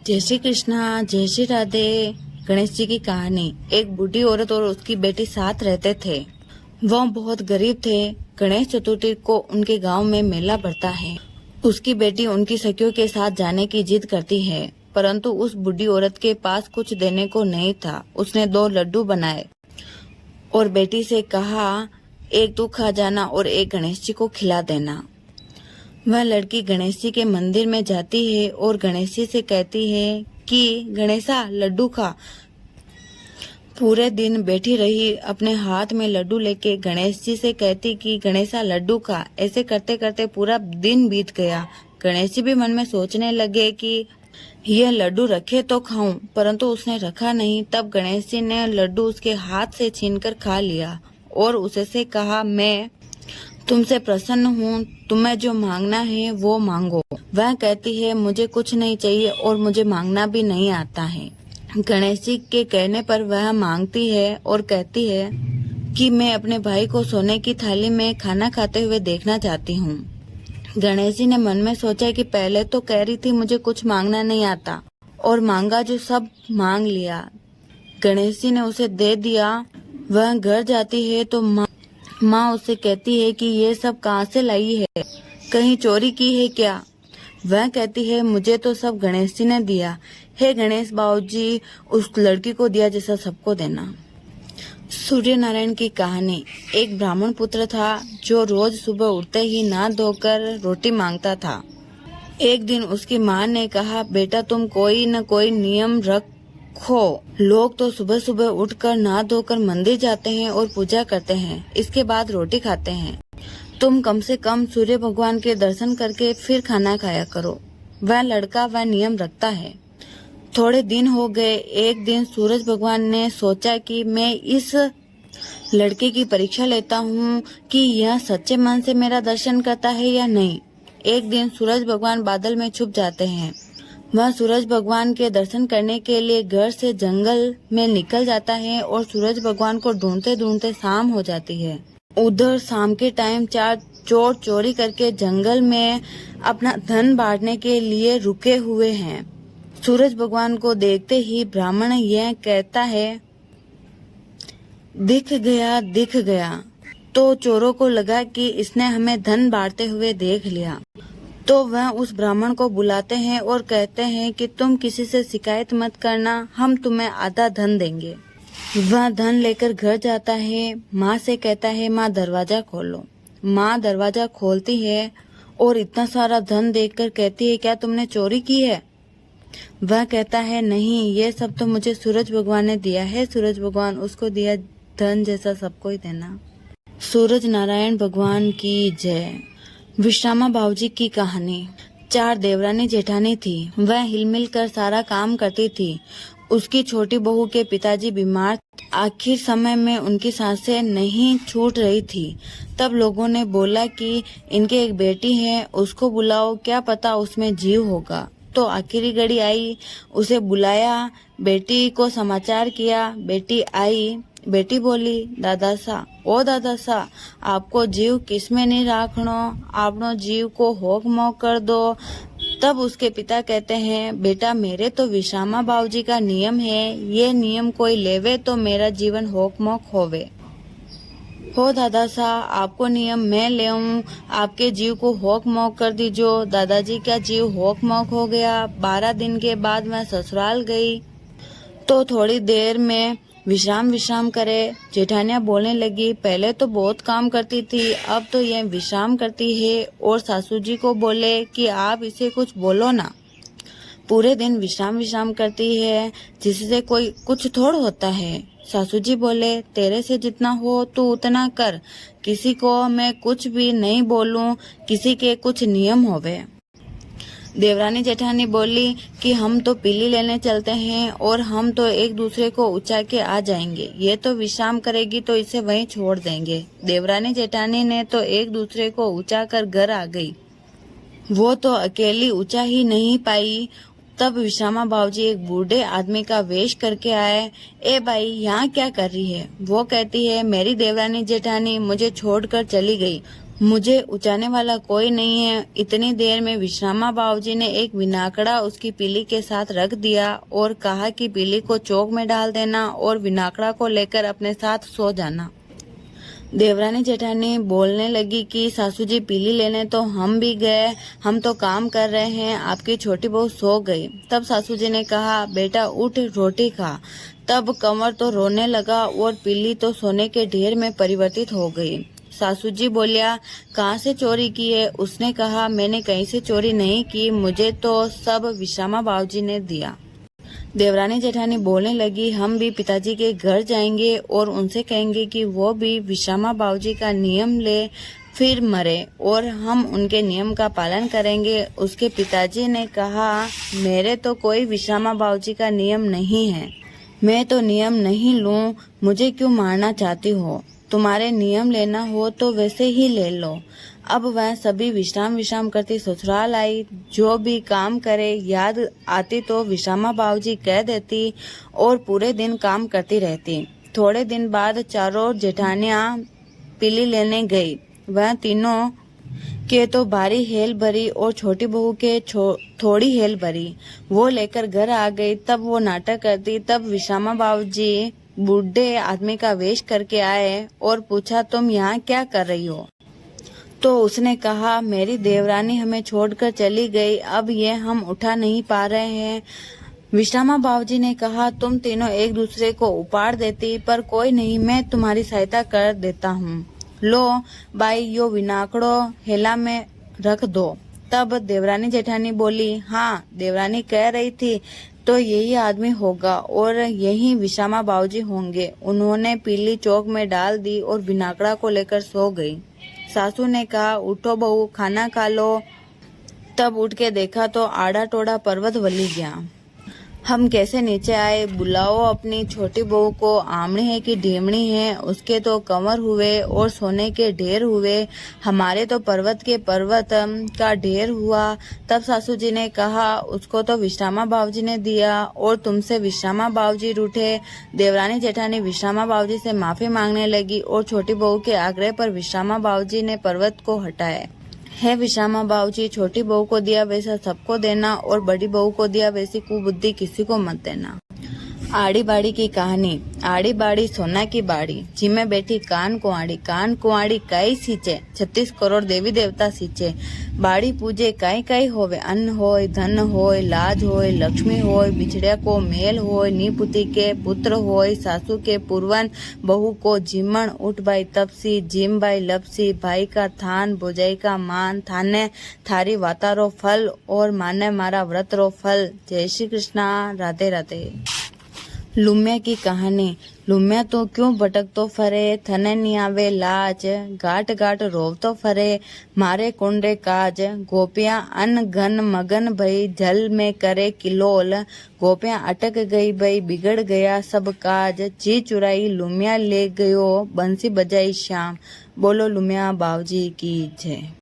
जय श्री कृष्णा, जय श्री राधे। गणेश जी की कहानी। एक बूढ़ी औरत और उसकी बेटी साथ रहते थे। वह बहुत गरीब थे। गणेश चतुर्थी को उनके गांव में मेला पड़ता है। उसकी बेटी उनकी सखियों के साथ जाने की जिद करती है, परंतु उस बूढ़ी औरत के पास कुछ देने को नहीं था। उसने 2 लड्डू बनाए और बेटी से कहा, एक तू खा जाना और एक गणेश जी को खिला देना। वह लड़की गणेश जी के मंदिर में जाती है और गणेश जी से कहती है कि गणेशा लड्डू खा। पूरे दिन बैठी रही, अपने हाथ में लड्डू लेके गणेश जी से कहती कि गणेशा लड्डू खा। ऐसे करते करते पूरा दिन बीत गया। गणेश जी भी मन में सोचने लगे कि यह लड्डू रखे तो खाऊं, परंतु उसने रखा नहीं। तब गणेश जी ने लड्डू उसके हाथ से छीनकर खा लिया और उसे कहा, मैं तुमसे प्रसन्न हूँ, तुम्हें जो मांगना है वो मांगो। वह कहती है, मुझे कुछ नहीं चाहिए और मुझे मांगना भी नहीं आता है। गणेश जी के कहने पर वह मांगती है और कहती है कि मैं अपने भाई को सोने की थाली में खाना खाते हुए देखना चाहती हूँ। गणेश जी ने मन में सोचा कि पहले तो कह रही थी मुझे कुछ मांगना नहीं आता, और मांगा जो सब मांग लिया। गणेश जी ने उसे दे दिया। वह घर जाती है तो माँ उससे कहती है कि ये सब कहाँ से लाई है, कहीं चोरी की है क्या? वह कहती है, मुझे तो सब गणेश जी ने दिया। हे गणेश बाबूजी, उस लड़की को दिया जैसा सबको देना। सूर्य नारायण की कहानी। एक ब्राह्मण पुत्र था जो रोज सुबह उठते ही नहा धोकर रोटी मांगता था। एक दिन उसकी माँ ने कहा, बेटा तुम कोई न कोई नियम रखो। लोग तो सुबह सुबह उठकर नहा धोकर मंदिर जाते हैं और पूजा करते हैं, इसके बाद रोटी खाते हैं। तुम कम से कम सूर्य भगवान के दर्शन करके फिर खाना खाया करो। वह लड़का वह नियम रखता है। थोड़े दिन हो गए। एक दिन सूरज भगवान ने सोचा कि मैं इस लड़के की परीक्षा लेता हूँ कि यह सच्चे मन से मेरा दर्शन करता है या नहीं। एक दिन सूरज भगवान बादल में छुप जाते हैं। वह सूरज भगवान के दर्शन करने के लिए घर से जंगल में निकल जाता है और सूरज भगवान को ढूंढते ढूंढते शाम हो जाती है। उधर शाम के टाइम 4 चोर चोरी करके जंगल में अपना धन बांटने के लिए रुके हुए हैं। सूरज भगवान को देखते ही ब्राह्मण यह कहता है, दिख गया दिख गया। तो चोरों को लगा कि इसने हमें धन बांटते हुए देख लिया। तो वह उस ब्राह्मण को बुलाते हैं और कहते हैं कि तुम किसी से शिकायत मत करना, हम तुम्हें आधा धन देंगे। वह धन लेकर घर जाता है। माँ से कहता है, माँ दरवाजा खोलो। माँ दरवाजा खोलती है और इतना सारा धन देखकर कहती है, क्या तुमने चोरी की है? वह कहता है, नहीं, ये सब तो मुझे सूरज भगवान ने दिया है। सूरज भगवान उसको दिया धन जैसा सबको ही देना। सूरज नारायण भगवान की जय। विश्रामा बाबूजी की कहानी। 4 देवरानी जेठानी थी। वह हिलमिल कर सारा काम करती थी। उसकी छोटी बहू के पिताजी बीमार। आखिर समय में उनकी सांसें नहीं छूट रही थी। तब लोगों ने बोला कि इनके एक बेटी है, उसको बुलाओ, क्या पता उसमें जीव होगा। तो आखिरी घड़ी आई, उसे बुलाया, बेटी को समाचार किया। बेटी आई। बेटी बोली, दादा सा, ओ दादा सा, आपको जीव किसमें नहीं राखनो, आपनो जीव को होक मोक कर दो। तब उसके पिता कहते हैं, बेटा मेरे तो विश्रामा बाबूजी का नियम है, ये नियम कोई लेवे तो मेरा जीवन होक मोक होवे। हो दादा सा, आपको नियम मैं ले आऊं, आपके जीव को होक मोक कर दीजो। दादाजी का जीव होक मोक हो गया। 12 दिन के बाद मैं ससुराल गई तो थोड़ी देर में विश्राम करे। जेठानियाँ बोलने लगी, पहले तो बहुत काम करती थी, अब तो यह विश्राम करती है। और सासू जी को बोले कि आप इसे कुछ बोलो ना, पूरे दिन विश्राम करती है, जिससे कोई कुछ थोड़ होता है। सासू जी बोले, तेरे से जितना हो तू उतना कर, किसी को मैं कुछ भी नहीं बोलूं, किसी के कुछ नियम होवे। देवरानी जेठानी बोली कि हम तो पीली लेने चलते हैं और हम तो एक दूसरे को उचा के आ जाएंगे, ये तो विश्राम करेगी तो इसे वहीं छोड़ देंगे। देवरानी जेठानी ने तो एक दूसरे को उचा कर घर आ गई। वो तो अकेली ऊंचा ही नहीं पाई। तब विश्रामा बाबूजी एक बूढ़े आदमी का वेश करके आए। ए भाई, यहाँ क्या कर रही है? वो कहती है, मेरी देवरानी जेठानी मुझे छोड़कर चली गई, मुझे उचाने वाला कोई नहीं है। इतनी देर में विश्रामा बाबूजी ने एक विनाकड़ा उसकी पीली के साथ रख दिया और कहा कि पीली को चौक में डाल देना और विनाकड़ा को लेकर अपने साथ सो जाना। देवरानी जेठानी बोलने लगी कि सासू जी पीली लेने तो हम भी गए, हम तो काम कर रहे हैं, आपकी छोटी बहू सो गई। तब सासू जी ने कहा, बेटा उठ रोटी खा। तब कंवर तो रोने लगा और पीली तो सोने के ढेर में परिवर्तित हो गई। सासू जी बोलिया, कहाँ से चोरी की है? उसने कहा, मैंने कहीं से चोरी नहीं की, मुझे तो सब विश्रामा बाबूजी ने दिया। देवरानी जेठानी बोलने लगी, हम भी पिताजी के घर जाएंगे और उनसे कहेंगे कि वो भी विश्रामा बाबूजी का नियम ले फिर मरे और हम उनके नियम का पालन करेंगे। उसके पिताजी ने कहा, मेरे तो कोई विश्रामा बाबूजी का नियम नहीं है, मैं तो नियम नहीं लूं, मुझे क्यों मारना चाहती हो? तुम्हारे नियम लेना हो तो वैसे ही ले लो। अब वह सभी विश्राम करती ससुराल आई। जो भी काम करे याद आती तो विश्रामा बाबूजी कह देती और पूरे दिन काम करती रहती। थोड़े दिन बाद चारों जेठानियां पीली लेने गई। वह तीनों के तो भारी हेल भरी और छोटी बहू के थोड़ी हेल भरी। वो लेकर घर आ गई। तब वो नाटक करती। तब विश्रामा बाबूजी बूढ़े आदमी का वेश करके आए और पूछा, तुम यहाँ क्या कर रही हो? तो उसने कहा, मेरी देवरानी हमें छोड़कर चली गई, अब ये हम उठा नहीं पा रहे हैं। विश्रामा बाबूजी ने कहा, तुम तीनों एक दूसरे को उपाड़ देती, पर कोई नहीं, मैं तुम्हारी सहायता कर देता हूँ। लो बाई, यो विनाकड़ो हेला में रख दो। तब देवरानी जेठानी बोली, हाँ देवरानी कह रही थी तो यही आदमी होगा और यही विश्रामा बाबूजी होंगे। उन्होंने पीली चौक में डाल दी और विनाकड़ा को लेकर सो गई। सासू ने कहा, उठो बहू, खाना खा लो। तब उठ के देखा तो आड़ा टोड़ा पर्वत वली गया। हम कैसे नीचे आए? बुलाओ अपनी छोटी बहू को, आमणी है कि ढीमणी है, उसके तो कंवर हुए और सोने के ढेर हुए, हमारे तो पर्वत के पर्वत का ढेर हुआ। तब सासू जी ने कहा, उसको तो विश्रामा बाबूजी ने दिया और तुमसे विश्रामा बाबूजी रूठे। देवरानी जेठानी विश्रामा बाबूजी से माफी मांगने लगी और छोटी बहू के आग्रह पर विश्रामा बाबूजी ने पर्वत को हटाया। है विश्रामा बाबूजी, छोटी बहू को दिया वैसा सबको देना और बड़ी बहू को दिया वैसी कुबुद्धि किसी को मत देना। आड़ी बाड़ी की कहानी। आड़ी बाड़ी सोना की बाड़ी, जिमे बैठी कान कुआड़ी काई सींचे, 36 करोड़ देवी देवता सींचे। बाड़ी पूजे काई होवे, अन्न होय, धन होय, लाज होय, लक्ष्मी होय, बिछड़िया को मेल होय, नीपुती के पुत्र होय, सासू के पुरवन, बहू को जिमण, उठ भाई तपसी, जिम भाई लपसी, भाई का थान, भोजाई का मान, थाने थारी वातारो फल और माने मारा व्रत रो फल। जय श्री कृष्णा, राधे राधे। लुम्या की कहानी। लुम्या तो क्यों भटकतो फरे, थने नी आवे लाज, गाट गाट रोवतो फरे, मारे कुंडे काज। गोपियां अन घन मगन भई, जल में करे किलोल, गोपियां अटक गई भई, बिगड़ गया सब काज। जी चुराई लुम्या ले गयो, बंसी बजाई श्याम। बोलो लुम्या बावजी की जय।